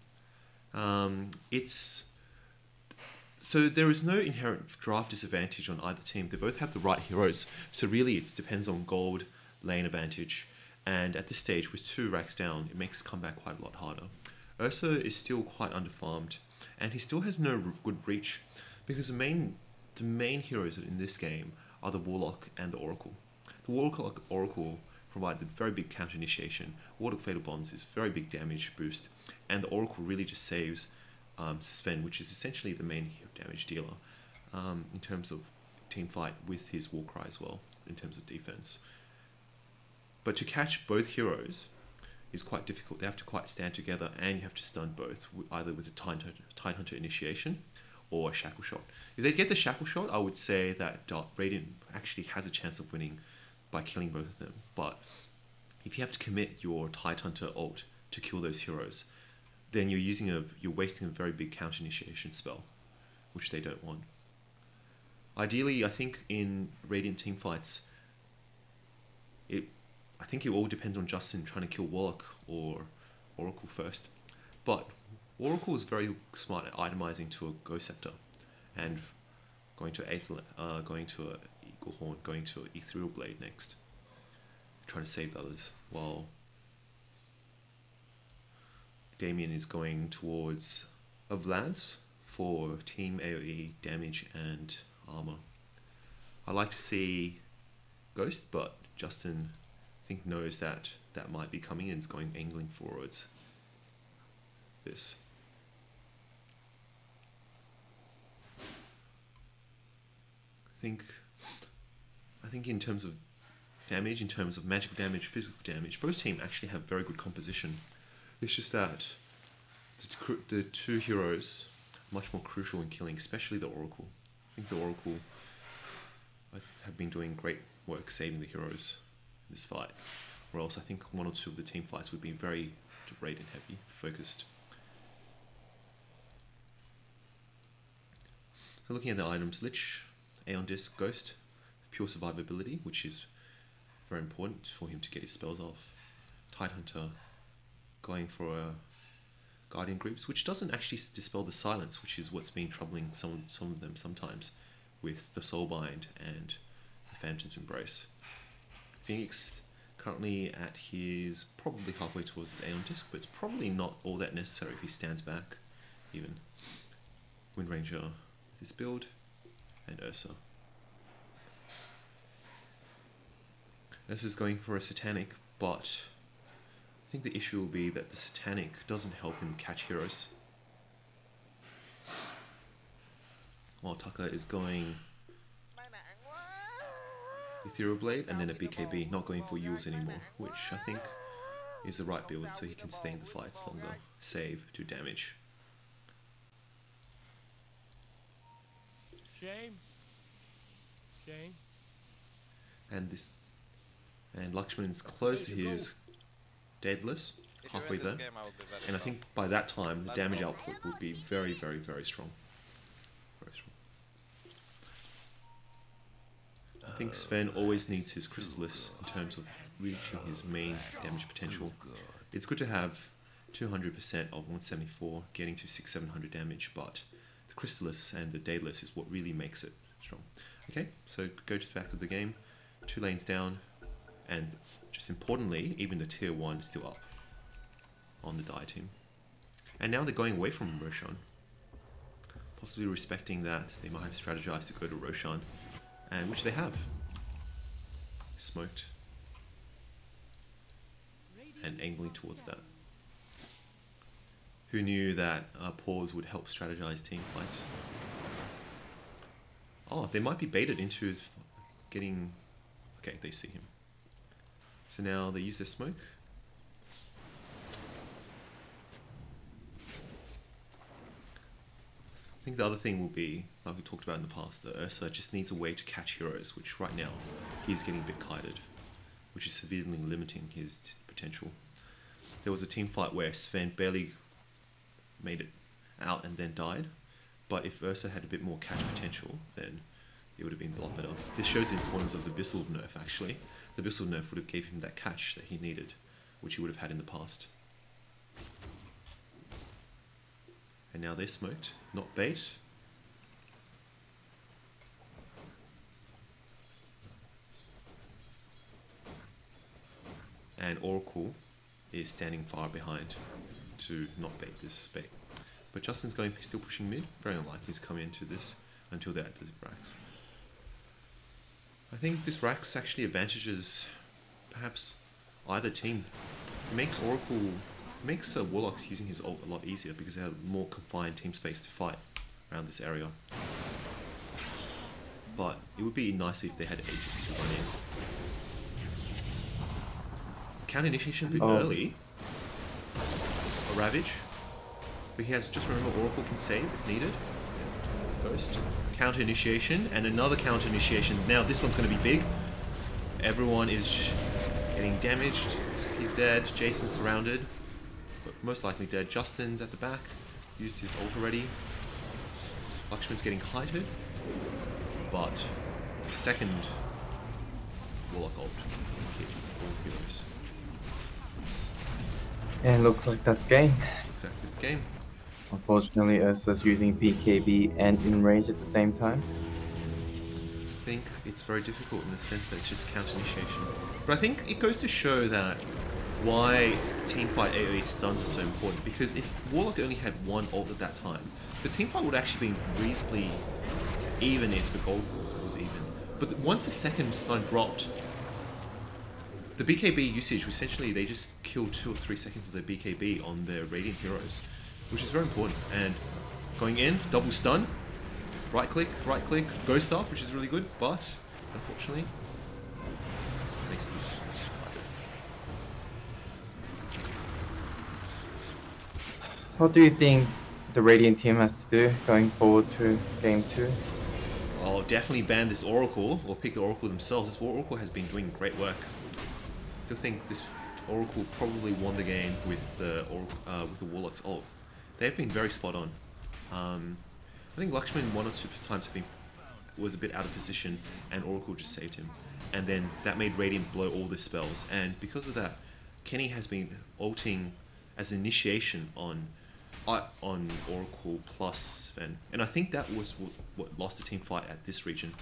So there is no inherent draft disadvantage on either team. They both have the right heroes. So really it depends on gold lane advantage. And at this stage, with 2 racks down, it makes comeback quite a lot harder. Ursa is still quite underfarmed, and he still has no good reach, because the main heroes in this game are the Warlock and the Oracle. The Warlock Oracle provide the very big counter initiation. Warlock Fatal Bonds is very big damage boost, and the Oracle really just saves Sven, which is essentially the main damage dealer in terms of team fight, with his Warcry as well in terms of defense. But to catch both heroes is quite difficult. They have to quite stand together, and you have to stun both, either with a Tidehunter initiation or a Shackle Shot. If they get the Shackle Shot, I would say that Radiant actually has a chance of winning by killing both of them. But if you have to commit your Tidehunter ult to kill those heroes, then you're wasting a very big counter initiation spell, which they don't want. Ideally, I think in Radiant team fights, I think it all depends on Justin trying to kill Warlock or Oracle first. But Oracle is very smart at itemizing to a Ghost Scepter and going to going to a Eagle Horn, going to an Ethereal Blade next, trying to save others, while Damien is going towards a Vlads for team AoE damage and armor. I like to see Ghost, but Justin I think knows that that might be coming and is going angling forwards. This. I think in terms of damage, in terms of magical damage, physical damage, both teams actually have very good composition. It's just that the 2 heroes are much more crucial in killing, especially the Oracle. I think the Oracle have been doing great work saving the heroes in this fight, or else I think 1 or 2 of the team fights would be very Radiant heavy, focused. So looking at the items, Lich, Aeon Disc, Ghost, pure survivability, which is very important for him to get his spells off. Tidehunter, going for a Guardian Groups, which doesn't actually dispel the silence, which is what's been troubling some of them sometimes with the Soulbind and the Phantom's Embrace. Phoenix currently at his probably halfway towards his Aeon Disc, but it's probably not all that necessary if he stands back even. Wind Ranger with his build, and Ursa. Ursa's going for a Satanic, but I think the issue will be that the Satanic doesn't help him catch heroes. While Taka is going Ethereal Blade and then a BKB, not going for Yules anymore, which I think is the right build so he can stay in the fights longer, save, do damage. Shame. Shame. And Lakshman's close to his Deadless, halfway there, and I think by that time the damage output will be very, very, very strong. Very strong. I think Sven always needs his Crystallis in terms of reaching his main damage potential. It's good to have 200% of 174 getting to 600-700 damage, but the Crystallis and the Daedalus is what really makes it strong. Okay, so go to the back of the game, 2 lanes down, and just importantly, even the tier 1 is still up on the Dire team. And now they're going away from Roshan, possibly respecting that they might have strategized to go to Roshan, and which they have. Smoked and angling towards that. Who knew that pause would help strategize team fights? Oh, they might be baited into getting... Okay, they see him. So now they use their smoke. I think the other thing will be, like we talked about in the past, that Ursa just needs a way to catch heroes, which right now he's getting a bit kited, which is severely limiting his potential. There was a team fight where Sven barely made it out and then died, but if Ursa had a bit more catch potential, then it would have been a lot better. This shows the importance of the Bissell nerf actually. The Bissell nerf would have gave him that catch that he needed, which he would have had in the past. And now they're smoked, not bait. And Oracle is standing far behind to not bait this bait. But Justin's going still pushing mid, very unlikely to come into this until they're at the racks. I think this racks actually advantages perhaps either team. It makes Warlocks using his ult a lot easier because they have more confined team space to fight around this area. But it would be nice if they had Aegis to run in. Counter initiation a bit early. A Ravage. But he has, just remember, Oracle can save if needed. Ghost. Counter initiation and another counter initiation. Now this one's going to be big. Everyone is getting damaged. He's dead. Jason's surrounded, but most likely dead. Justin's at the back. Used his ult already. Lakshman's getting kited, but the second Warlock ult hit all heroes. And looks like that's game. Looks like this game. Unfortunately, Ursa's using PKB and in range at the same time. I think it's very difficult in the sense that it's just counter initiation. But I think it goes to show that why teamfight AoE stuns are so important, because if Warlock only had one ult at that time, the teamfight would actually be reasonably even if the gold was even. But once the second stun dropped, the BKB usage, essentially they just kill 2 or 3 seconds of their BKB on their Radiant heroes, which is very important. And going in, double stun, right click, ghost staff, which is really good, but unfortunately, makes it harder. What do you think the Radiant team has to do going forward to game 2? I'll definitely ban this Oracle, or pick the Oracle themselves. This Oracle has been doing great work. I still think this Oracle probably won the game with the Warlock's ult. They've been very spot on. think Lakshman one or two times was a bit out of position, and Oracle just saved him. And then that made Radiant blow all the spells. And because of that, Kenny has been ulting as an initiation on Oracle plus Sven. And I think that was what lost the team fight at this region.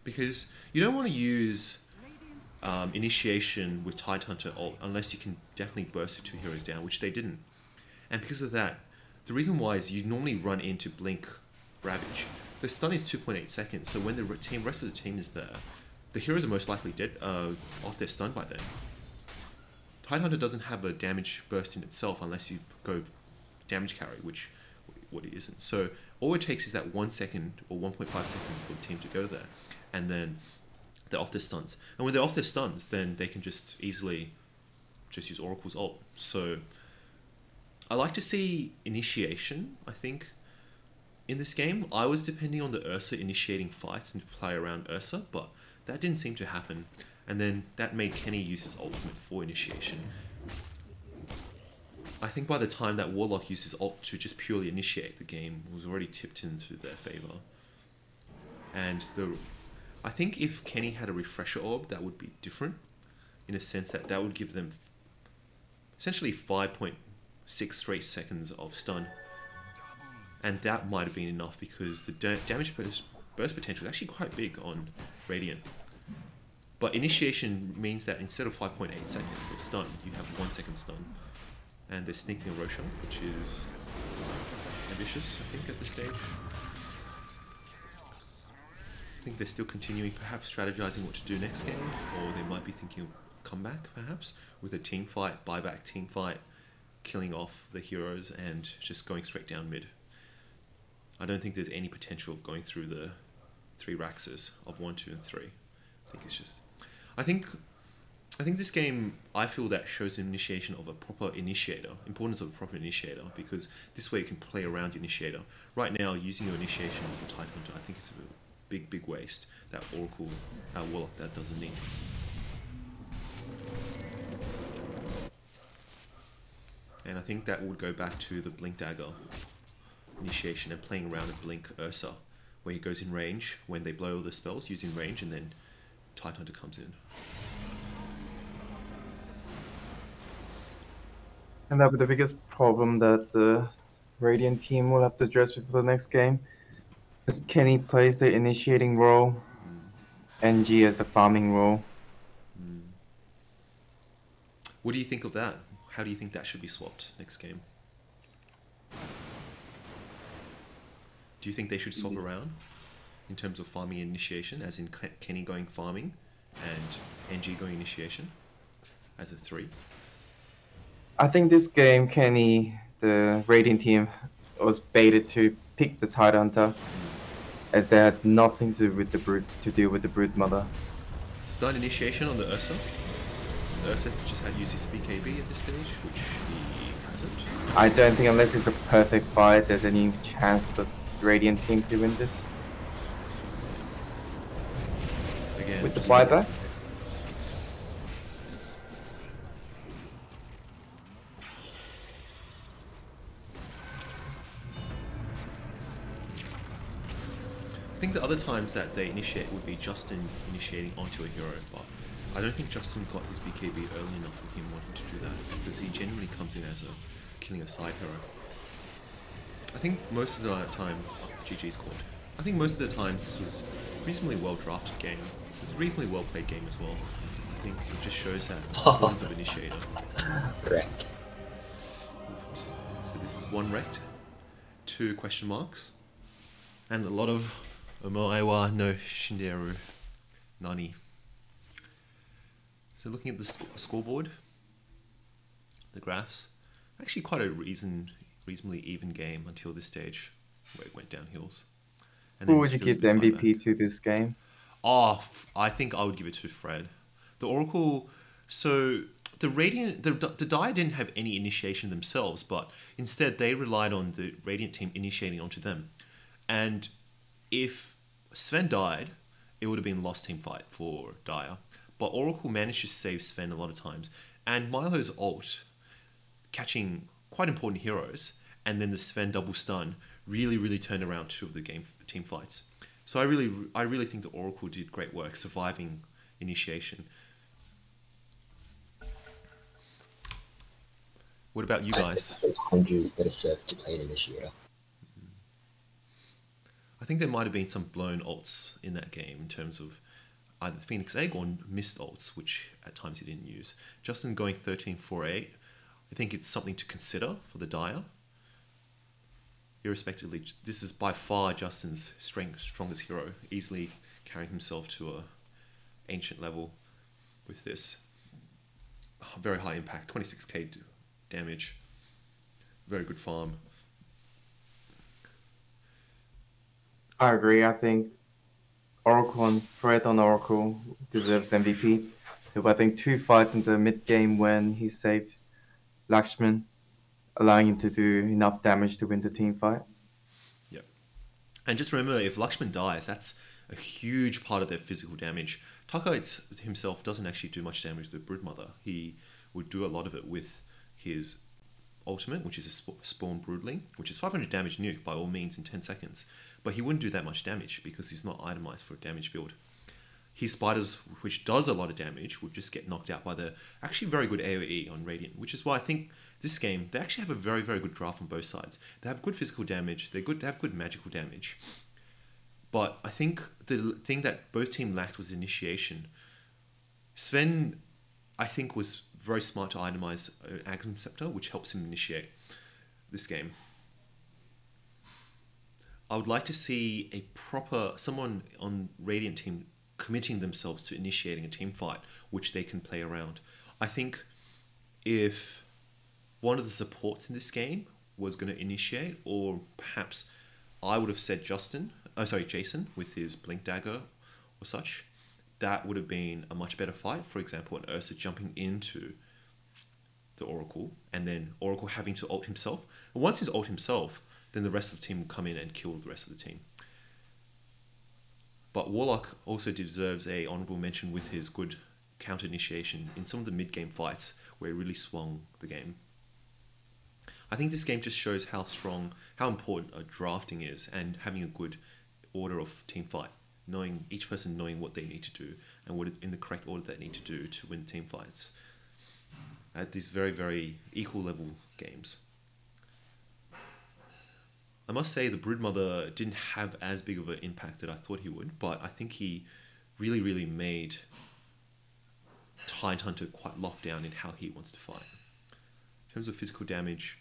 Because you don't want to use initiation with Tidehunter ult unless you can definitely burst the two heroes down, which they didn't. And because of that, the reason why is you normally run into Blink Ravage. The stun is 2.8 seconds, so when the rest of the team is there, the heroes are most likely dead off their stun by then. Tidehunter doesn't have a damage burst in itself unless you go damage carry, which what it isn't. So all it takes is that 1 second or 1.5 seconds for the team to go there, and then they're off their stuns. And when they're off their stuns, then they can just easily just use Oracle's ult. So I like to see initiation, I think, in this game. I was depending on the Ursa initiating fights and play around Ursa, but that didn't seem to happen. And then that made Kenny use his ultimate for initiation. I think by the time that Warlock used his ult to just purely initiate, the game was already tipped into their favor. And I think if Kenny had a refresher orb, that would be different, in a sense that would give them essentially 5.6 straight seconds of stun. And that might have been enough because the damage burst potential is actually quite big on Radiant. But initiation means that instead of 5.8 seconds of stun, you have 1 second stun. And they're sneaking a Roshan, which is ambitious, I think, at this stage. I think they're still continuing, perhaps strategizing what to do next game, or they might be thinking of comeback, perhaps, with a team fight, buyback team fight, killing off the heroes and just going straight down mid. I don't think there's any potential of going through the 3 Raxes of 1, 2, and 3. I think it's just... I think this game, I feel that shows the initiation of a proper initiator, importance of a proper initiator, because this way you can play around your initiator. Right now, using your initiation for Tidehunter, I think it's a big waste that Oracle, Warlock, that doesn't need. And I think that would go back to the Blink Dagger initiation and playing around with Blink Ursa, where he goes in range when they blow all the spells using range, and then Tidehunter comes in. And that'll be the biggest problem that the Radiant team will have to address before the next game. As Kenny plays the initiating role, NG as the farming role. What do you think of that? How do you think that should be swapped next game? Do you think they should swap around in terms of farming and initiation, as in Kenny going farming and NG going initiation as a 3? I think this game, Kenny, the Radiant team, was baited to pick the Tidehunter, as they had nothing to do with the Brood Mother. Stun initiation on the Ursa. Ursa just had used his BKB at this stage, which he hasn't. I don't think, unless it's a perfect fight, there's any chance for the Radiant team to win this. Again, with the buyback? I think the other times that they initiate would be Justin initiating onto a hero, but I don't think Justin got his BKB early enough for him wanting to do that, because he genuinely comes in as killing a side hero. I think most of the time, GG's called. I think most of the times this was a reasonably well drafted game. It was a reasonably well played game as well. I think it just shows that importance of initiator. Correct. So this is 1 wrecked, 2 question marks, and a lot of Omoewa no Shinderu Nani. So looking at the scoreboard, the graphs, actually quite a reasonably even game until this stage, where it went down hills. And who would you give the MVP to this game? Oh, I think I would give it to Fred. The Oracle, so the Radiant, the Dire didn't have any initiation themselves, but instead they relied on the Radiant team initiating onto them. And if Sven died, it would have been a lost team fight for Dire. But Oracle managed to save Sven a lot of times. And Milo's ult, catching quite important heroes, and then the Sven double stun, really turned around two of the team fights. So I really think the Oracle did great work surviving initiation. What about you guys? Hanju is better served to play an initiator. I think there might have been some blown ults in that game in terms of either Phoenix Egg or missed ults, which at times he didn't use. Justin going 13-4-8, I think it's something to consider for the Dire. Irrespectively, this is by far Justin's strongest hero, easily carrying himself to a ancient level with this. Very high impact, 26k damage, very good farm. I agree. I think Oracle and Fred on Oracle deserves MVP. I think 2 fights in the mid game when he saved Lakshman, allowing him to do enough damage to win the team fight. Yep. And just remember, if Lakshman dies, that's a huge part of their physical damage. Taka himself doesn't actually do much damage to the Broodmother. He would do a lot of it with his ultimate, which is a Spawn Broodling, which is 500 damage nuke by all means in 10 seconds. But he wouldn't do that much damage because he's not itemized for a damage build. His Spiders, which does a lot of damage, would just get knocked out by the actually very good AoE on Radiant, which is why I think this game, they actually have a very good draft on both sides. They have good physical damage, they have good magical damage. But I think the thing that both teams lacked was initiation. Sven, I think, was very smart to itemize Agsum Scepter, which helps him initiate this game. I would like to see a proper, someone on Radiant team committing themselves to initiating a team fight, which they can play around. I think if one of the supports in this game was going to initiate, or perhaps I would have said Jason with his Blink Dagger or such, that would have been a much better fight. For example, an Ursa jumping into the Oracle, and then Oracle having to ult himself. And once he's ult himself, then the rest of the team will come in and kill the rest of the team. But Warlock also deserves a honorable mention with his good counter initiation in some of the mid-game fights where he really swung the game. I think this game just shows how important drafting is, and having a good order of team fight, knowing each person knowing what they need to do and what in the correct order they need to do to win team fights at these very equal level games. I must say the Broodmother didn't have as big of an impact that I thought he would, but I think he really made Tidehunter quite locked down in how he wants to fight. In terms of physical damage,